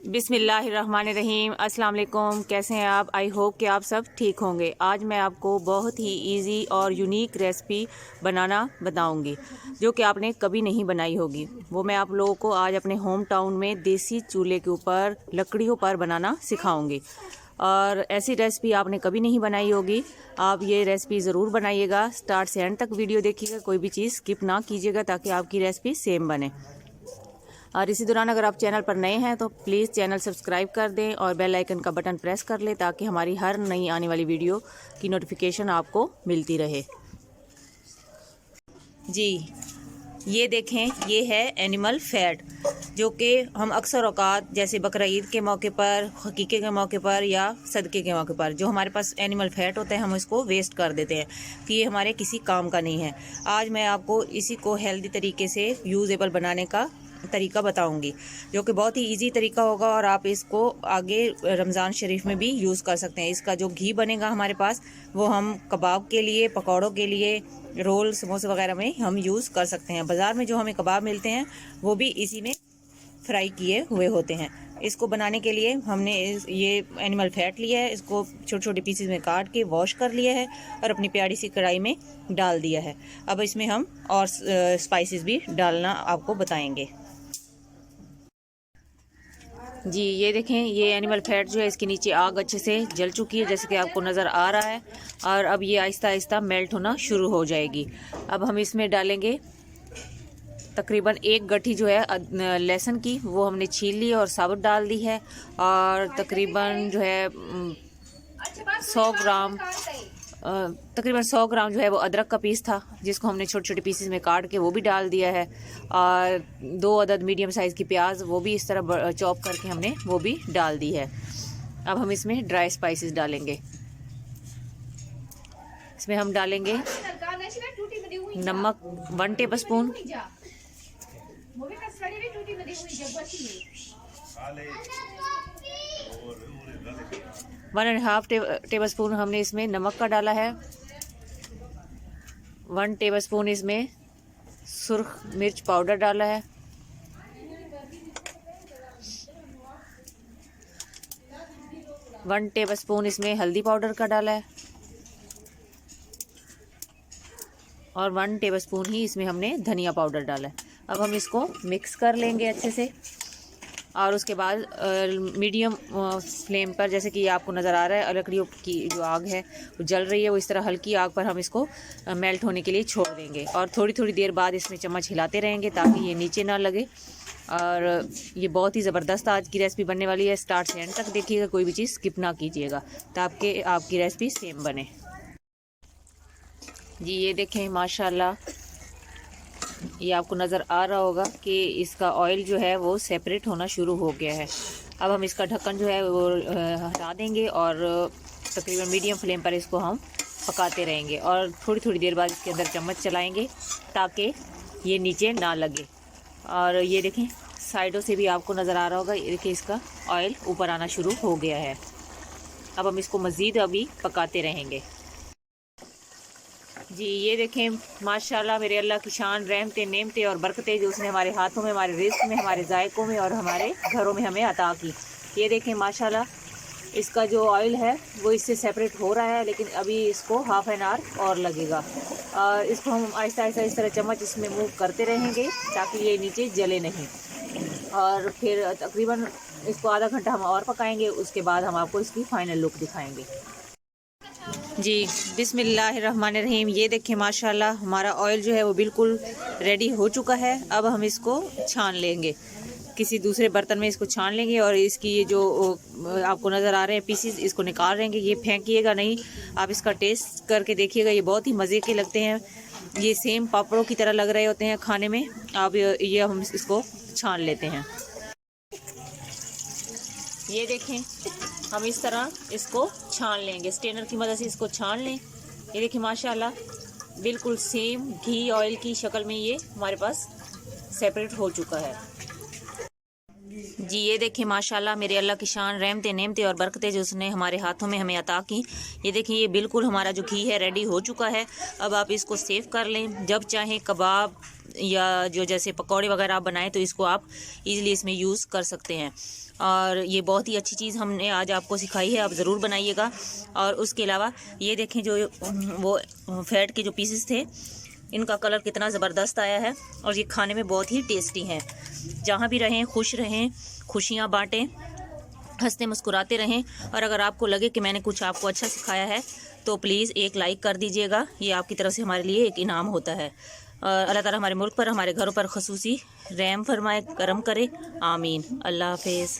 बिस्मिल्लाहिर्रहमानिर्रहीम। अस्सलाम वालेकुम। कैसे हैं आप? आई होप कि आप सब ठीक होंगे। आज मैं आपको बहुत ही इजी और यूनिक रेसिपी बनाना बताऊंगी जो कि आपने कभी नहीं बनाई होगी। वो मैं आप लोगों को आज अपने होम टाउन में देसी चूल्हे के ऊपर लकड़ियों पर बनाना सिखाऊंगी। और ऐसी रेसिपी आपने कभी नहीं बनाई होगी। आप ये रेसिपी ज़रूर बनाइएगा। स्टार्ट से एंड तक वीडियो देखिएगा, कोई भी चीज़ स्किप ना कीजिएगा ताकि आपकी रेसिपी सेम बने। और इसी दौरान अगर आप चैनल पर नए हैं तो प्लीज़ चैनल सब्सक्राइब कर दें और बेल आइकन का बटन प्रेस कर लें ताकि हमारी हर नई आने वाली वीडियो की नोटिफिकेशन आपको मिलती रहे। जी ये देखें, ये है एनिमल फैट जो कि हम अक्सर औकात जैसे बकरा ईद के मौके पर, हकीके के मौके पर या सदक़े के मौके पर जो हमारे पास एनिमल फैट होता है हम इसको वेस्ट कर देते हैं कि ये हमारे किसी काम का नहीं है। आज मैं आपको इसी को हेल्दी तरीके से यूज़ेबल बनाने का तरीका बताऊंगी जो कि बहुत ही इजी तरीका होगा और आप इसको आगे रमज़ान शरीफ में भी यूज़ कर सकते हैं। इसका जो घी बनेगा हमारे पास वो हम कबाब के लिए, पकौड़ों के लिए, रोल, समोसे वगैरह में हम यूज़ कर सकते हैं। बाज़ार में जो हमें कबाब मिलते हैं वो भी इसी में फ्राई किए हुए होते हैं। इसको बनाने के लिए हमने ये एनिमल फैट लिया है, इसको छोटे छोटे पीसेस में काट के वॉश कर लिया है और अपनी प्यारी सी कढ़ाई में डाल दिया है। अब इसमें हम और स्पाइसेस भी डालना आपको बताएंगे। जी ये देखें, ये एनिमल फैट जो है इसके नीचे आग अच्छे से जल चुकी है जैसे कि आपको नज़र आ रहा है और अब ये आहिस्ता आहिस्ता मेल्ट होना शुरू हो जाएगी। अब हम इसमें डालेंगे तकरीबन एक गठी जो है लहसुन की, वो हमने छील ली और साबुत डाल दी है। और तकरीबन जो है 100 ग्राम जो है वो अदरक का पीस था जिसको हमने छोटे छोटे पीसेस में काट के वो भी डाल दिया है। और 2 अदद मीडियम साइज़ की प्याज वो भी इस तरह चॉप करके हमने वो भी डाल दी है। अब हम इसमें ड्राई स्पाइसेस डालेंगे। इसमें हम डालेंगे नमक 1 टेबल स्पून, 1.5 टेबल स्पून हमने इसमें नमक का डाला है। 1 टेबल स्पून इसमें सुर्ख मिर्च पाउडर डाला है। 1 टेबल स्पून इसमें हल्दी पाउडर का डाला है और 1 टेबल स्पून ही इसमें हमने धनिया पाउडर डाला है। अब हम इसको मिक्स कर लेंगे अच्छे से और उसके बाद मीडियम फ्लेम पर, जैसे कि आपको नज़र आ रहा है लकड़ियों की जो आग है वो जल रही है, वो इस तरह हल्की आग पर हम इसको मेल्ट होने के लिए छोड़ देंगे और थोड़ी थोड़ी देर बाद इसमें चम्मच हिलाते रहेंगे ताकि ये नीचे ना लगे। और ये बहुत ही ज़बरदस्त आज की रेसिपी बनने वाली है। स्टार्ट से एंड तक देखिएगा, कोई भी चीज़ स्किप ना कीजिएगा ताकि आपकी रेसिपी सेम बने। जी ये देखें, माशाल्लाह ये आपको नज़र आ रहा होगा कि इसका ऑयल जो है वो सेपरेट होना शुरू हो गया है। अब हम इसका ढक्कन जो है वो हटा देंगे और तकरीबन मीडियम फ्लेम पर इसको हम पकाते रहेंगे और थोड़ी थोड़ी देर बाद इसके अंदर चम्मच चलाएंगे ताकि ये नीचे ना लगे। और ये देखें साइडों से भी आपको नज़र आ रहा होगा, ये देखिए इसका ऑयल ऊपर आना शुरू हो गया है। अब हम इसको मज़ीद अभी पकाते रहेंगे। जी ये देखें, माशाल्लाह मेरे अल्लाह की शान, रहमतें, नेमतें और बरकतें जो उसने हमारे हाथों में, हमारे रिज़्क़ में, हमारे जायकों में और हमारे घरों में हमें अता की। ये देखें माशाल्लाह इसका जो ऑयल है वो इससे सेपरेट हो रहा है, लेकिन अभी इसको हाफ़ एन आवर और लगेगा। और इसको हम आहिस्ता आहिस्ता इस तरह चम्मच इसमें मूव करते रहेंगे ताकि ये नीचे जले नहीं। और फिर तकरीबन इसको आधा घंटा हम और पकाएँगे, उसके बाद हम आपको इसकी फ़ाइनल लुक दिखाएँगे। जी बिस्मिल्लाहिर्रहमानिर्रहीम। ये देखें माशाल्लाह हमारा ऑयल जो है वो बिल्कुल रेडी हो चुका है। अब हम इसको छान लेंगे, किसी दूसरे बर्तन में इसको छान लेंगे और इसकी ये जो आपको नज़र आ रहे हैं पीसीस, इसको निकाल लेंगे। ये फेंकिएगा नहीं, आप इसका टेस्ट करके देखिएगा, ये बहुत ही मज़े के लगते हैं। ये सेम पापड़ों की तरह लग रहे होते हैं खाने में। अब ये हम इसको छान लेते हैं। ये देखें हम इस तरह इसको छान लेंगे, स्ट्रेनर की मदद से इसको छान लें। ये देखिए माशाल्लाह बिल्कुल सेम घी ऑयल की शक्ल में ये हमारे पास सेपरेट हो चुका है। जी ये देखिए माशाल्लाह मेरे अल्लाह की शान, रहमतें, नेमतें और बरकतें जो उसने हमारे हाथों में हमें अता की। ये देखिए ये बिल्कुल हमारा जो घी है रेडी हो चुका है। अब आप इसको सेव कर लें, जब चाहें कबाब, या जो जैसे पकौड़े वगैरह आप बनाएं तो इसको आप इजीली इसमें यूज़ कर सकते हैं। और ये बहुत ही अच्छी चीज़ हमने आज आपको सिखाई है, आप ज़रूर बनाइएगा। और उसके अलावा ये देखें जो वो फैट के जो पीसेस थे, इनका कलर कितना ज़बरदस्त आया है और ये खाने में बहुत ही टेस्टी हैं। जहाँ भी रहें खुश रहें, खुशियाँ बांटें, हंसते मुस्कुराते रहें। और अगर आपको लगे कि मैंने कुछ आपको अच्छा सिखाया है तो प्लीज़ एक लाइक कर दीजिएगा, ये आपकी तरफ से हमारे लिए एक इनाम होता है। अल्लाह ताला हमारे मुल्क पर, हमारे घरों पर ख़ुसूसी रहम फरमाए, करम करे, आमीन। अल्लाह हाफिज़।